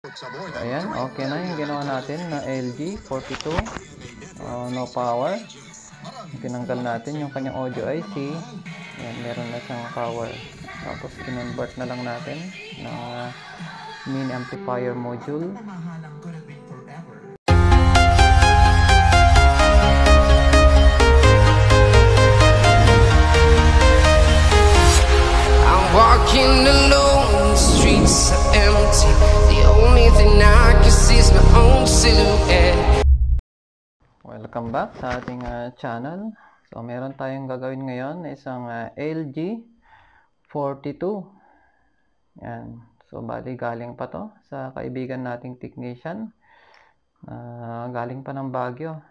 So, ayan, okay na yung ginawa natin na LG 42 no power. Tinanggal natin yung kanyang audio IC. Ayan, meron na siyang power. Tapos kinonvert na lang natin na mini amplifier module. I'm walking alone, the streets are empty. The only thing I can see is my own silhouette. Welcome back sa ating channel. So meron tayong gagawin ngayon na isang LG 42. Yan. So bali galing pa to sa kaibigan nating technician. Galing pa ng Baguio.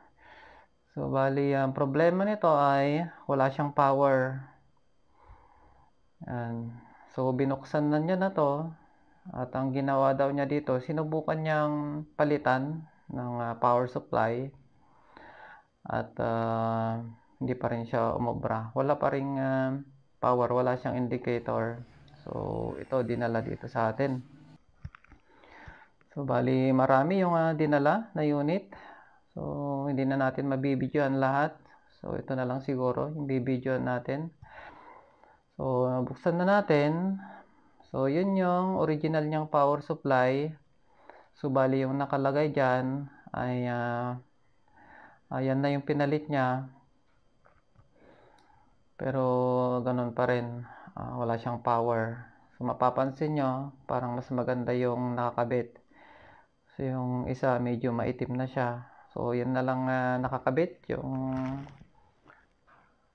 So bali ang problema nito ay wala siyang power. Yan. So binuksan na niya na to at ang ginawa daw niya dito, sinubukan niyang palitan ng power supply. At hindi pa rin siya umobra. Wala pa rin power, wala siyang indicator. So ito dinala dito sa atin. So bali marami yung dinala na unit. So hindi na natin mabibidyoan lahat. So ito na lang siguro yung bibidyoan natin. So buksan na natin. So yun yung original niyang power supply. So bali yung nakalagay dyan ay ayan na yung pinalit niya. Pero ganun pa rin. Wala siyang power. So mapapansin nyo, parang mas maganda yung nakakabit. So yung isa medyo maitim na siya. So yan na lang nakakabit. Yung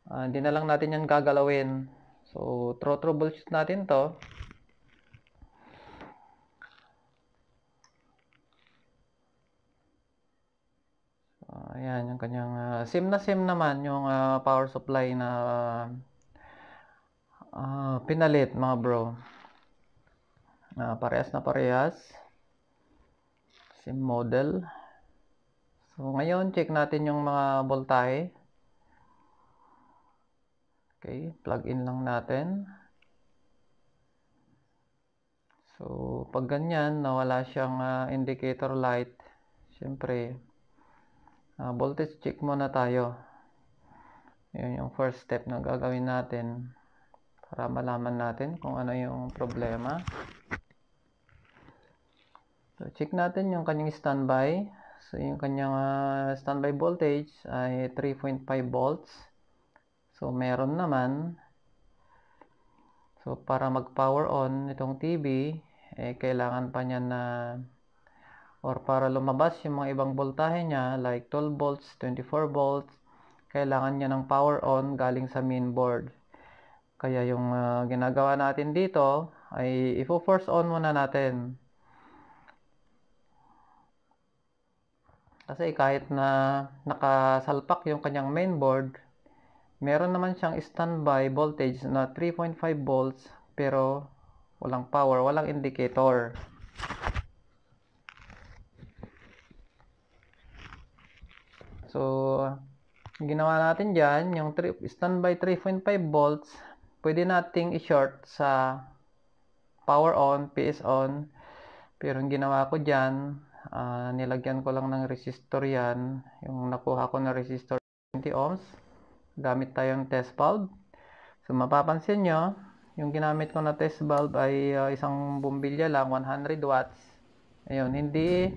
hindi na lang natin yan gagalawin. So troubleshoot natin to. Ayan, yung kanyang same na same naman yung power supply na pinalit mga bro. Parehas na parehas. Same model. So ngayon check natin yung mga voltahe. Okay, plug in lang natin. So pag ganyan nawala siyang indicator light, syempre voltage check muna tayo. Yun yung first step na gagawin natin para malaman natin kung ano yung problema. So check natin yung kanyang standby. So yung kanyang standby voltage ay 3.5 volts. So meron naman. So para mag power on itong TV, kailangan pa niya na or para lumabas yung mga ibang voltahe niya like 12 volts, 24 volts, kailangan niya ng power on galing sa main board. Kaya yung ginagawa natin dito ay i-force on muna natin. Kasi kahit na nakasalpak yung kanyang main board, meron naman siyang standby voltage na 3.5 volts pero walang power, walang indicator. So ginawa natin dyan, yung standby 3.5 volts, pwede nating i-short sa power on, PS on. Pero yung ginawa ko dyan, nilagyan ko lang ng resistor yan. Yung nakuha ko na resistor 20 ohms. Gamit tayong test bulb. So mapapansin nyo, yung ginamit ko na test bulb ay isang bumbilya lang, 100 watts. Ayun, hindi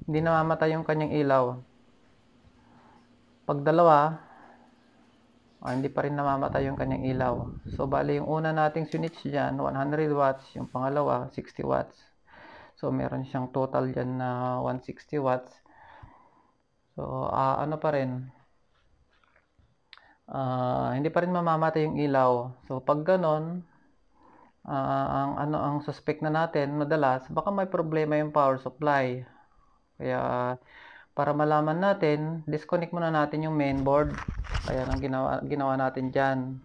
namamatay yung kanyang ilaw. Pag dalawa, hindi pa rin namamatay yung kanyang ilaw. So bali yung una nating switch dyan, 100 watts. Yung pangalawa, 60 watts. So meron siyang total dyan na 160 watts. So ano pa rin, hindi pa rin mamamatay yung ilaw. So pag ganon, ang suspect na natin madalas, baka may problema yung power supply. Kaya para malaman natin, disconnect muna natin yung main board. Kaya ang ginawa natin dyan.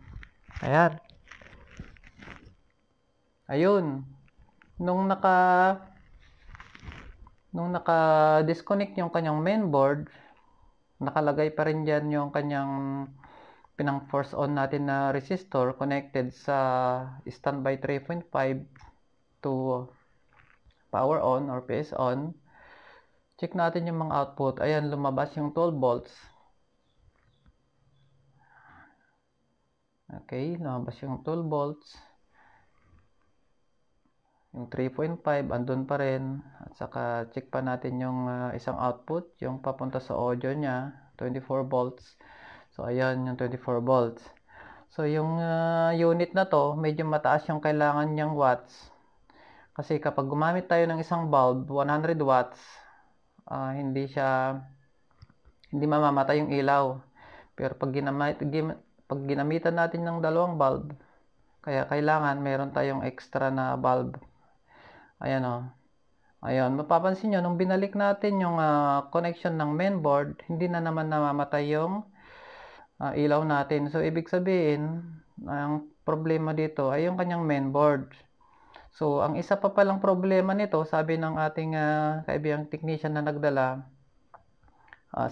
Ayan. Ayun. Nung naka-disconnect yung kanyang main board, nakalagay pa rin dyan yung kanyang pinang-force on natin na resistor connected sa standby 3.5 to power on or PS on. Check natin yung mga output. Ayan, lumabas yung 12 volts. Okay, lumabas yung 12 volts. Yung 3.5, andun pa rin. At saka check pa natin yung isang output, yung papunta sa audio niya, 24 volts. So, ayan yung 24 volts. So, yung unit na to, medyo mataas yung kailangan niyang watts. Kasi kapag gumamit tayo ng isang bulb, 100 watts, hindi mamamatay yung ilaw. Pero pag ginamitan natin ng dalawang bulb, kaya kailangan meron tayong extra na bulb. Ayan o. Ayan, mapapansin nyo, nung binalik natin yung connection ng mainboard, hindi na naman namamatay yung ilaw natin. So, ibig sabihin, ang problema dito ay yung kanyang mainboard. So, ang isa pa palang problema nito, sabi ng ating kaibigang technician na nagdala,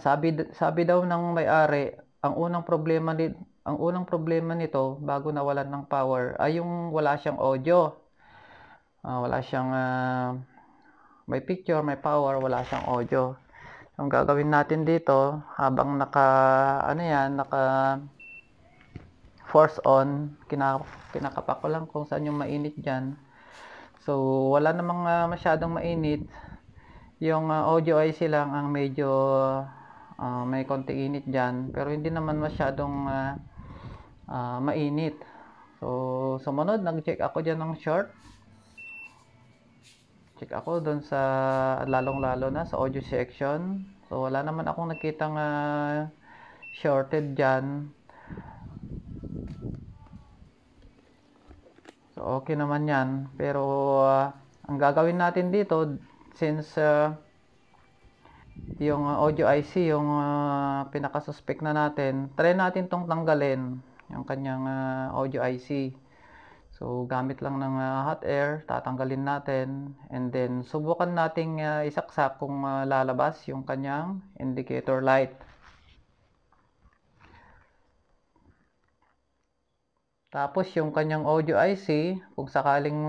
sabi daw ng may-ari, ang unang problema nito bago nawalan ng power ay yung wala siyang audio. Wala siyang may picture, may power, wala siyang audio. Ang gagawin natin dito habang naka force on, kinakapak ko lang kung saan yung mainit diyan. So, wala namang masyadong mainit. Yung audio IC lang ang medyo may konti init dyan. Pero hindi naman masyadong mainit. So, sumunod, nag-check ako dyan ng short. Check ako doon sa, lalong-lalo na sa audio section. So, wala naman akong nakitang shorted dyan. So, okay naman yan. Pero, ang gagawin natin dito, since yung audio IC, yung pinaka-suspect na natin, try natin tong tanggalin, yung kanyang audio IC. So, gamit lang ng hot air, tatanggalin natin, and then, subukan nating isaksak kung lalabas yung kanyang indicator light. Tapos yung kanyang audio IC, kung sakaling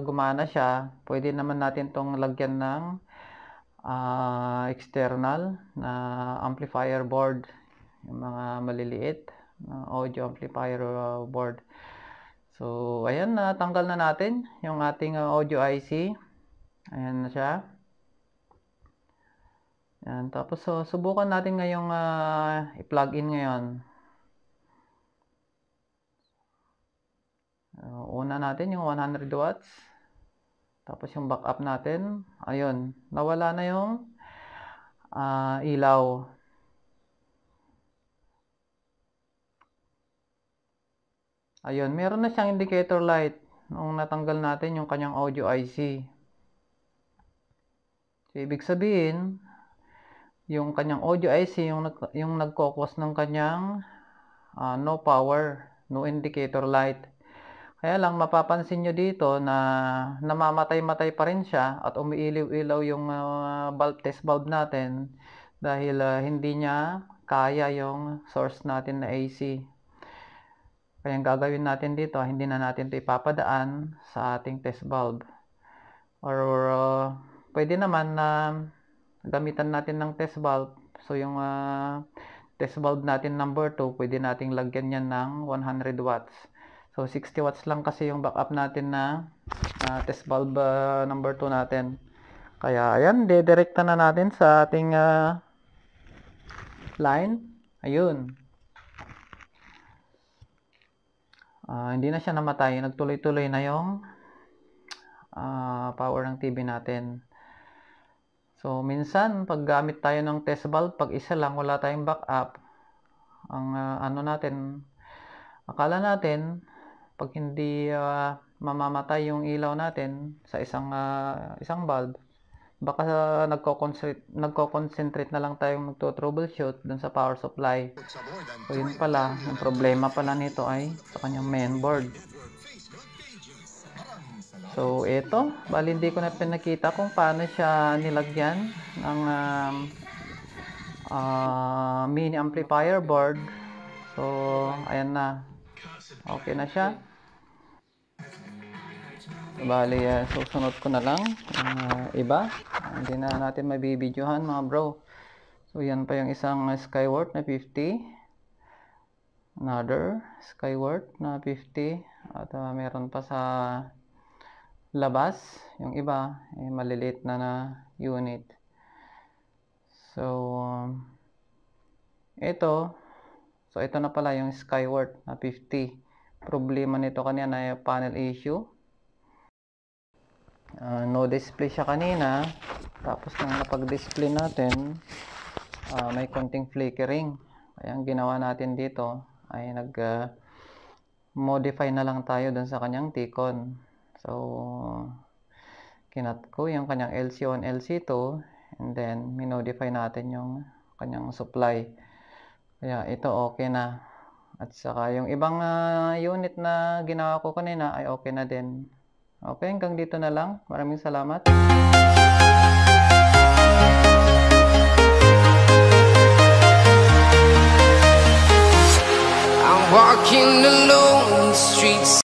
gumana siya, pwede naman natin tong lagyan ng external na amplifier board, yung mga maliliit na audio amplifier board. So, ayan, natanggal na natin yung ating audio IC. Ayan na siya. Ayan, tapos subukan natin ngayong i-plug in ngayon. Una natin yung 100 watts. Tapos yung backup natin. Ayun. Nawala na yung ilaw. Ayun. Meron na siyang indicator light. Nung natanggal natin yung kanyang audio IC. So, ibig sabihin, yung kanyang audio IC, yung nagkokos ng kanyang no power, no indicator light. Kaya lang, mapapansin nyo dito na namamatay-matay pa rin siya at umiiliw-ilaw yung test bulb natin dahil hindi niya kaya yung source natin na AC. Kaya ang gagawin natin dito, hindi na natin ito ipapadaan sa ating test bulb. Or pwede naman na gamitan natin ng test bulb. So yung test bulb natin number 2, pwede nating lagyan yan ng 100 watts. So, 60 watts lang kasi yung backup natin na test bulb number 2 natin. Kaya, ayan, dedirekta na natin sa ating line. Ayun. Hindi na siya namatay. Nagtuloy-tuloy na yung power ng TV natin. So, minsan, pag gamit tayo ng test bulb, pag isa lang, wala tayong backup. Ang akala natin, pag hindi mamamatay yung ilaw natin sa isang bulb, baka nagko-concentrate na lang tayong magto-troubleshoot dun sa power supply. So yun pala, yung problema pala nito ay sa kanyang mainboard. So ito, bali hindi ko na pinakita kung paano siya nilagyan ng mini amplifier board. So ayan na. Okay na siya. Bali, susunod ko na lang yung iba. Hindi na natin mabibidyohan mga bro. So yan pa yung isang Skyward na 50. Another Skyward na 50. At meron pa sa labas. Yung iba, maliliit na unit. So, ito na pala yung Skyward na 50. Problema nito kanina ay panel issue. No display siya kanina. Tapos nang napag-display natin, may konting flickering. Kaya ang ginawa natin dito ay modify na lang tayo dun sa kanyang T-con. So, kinat ko yung kanyang LC1, LC2, and then minodify natin yung kanyang supply. Kaya ito okay na. At saka yung ibang unit na ginawa ko kanina ay okay na din. Okay, hanggang dito na lang. Maraming salamat. I'm walking alone in the streets.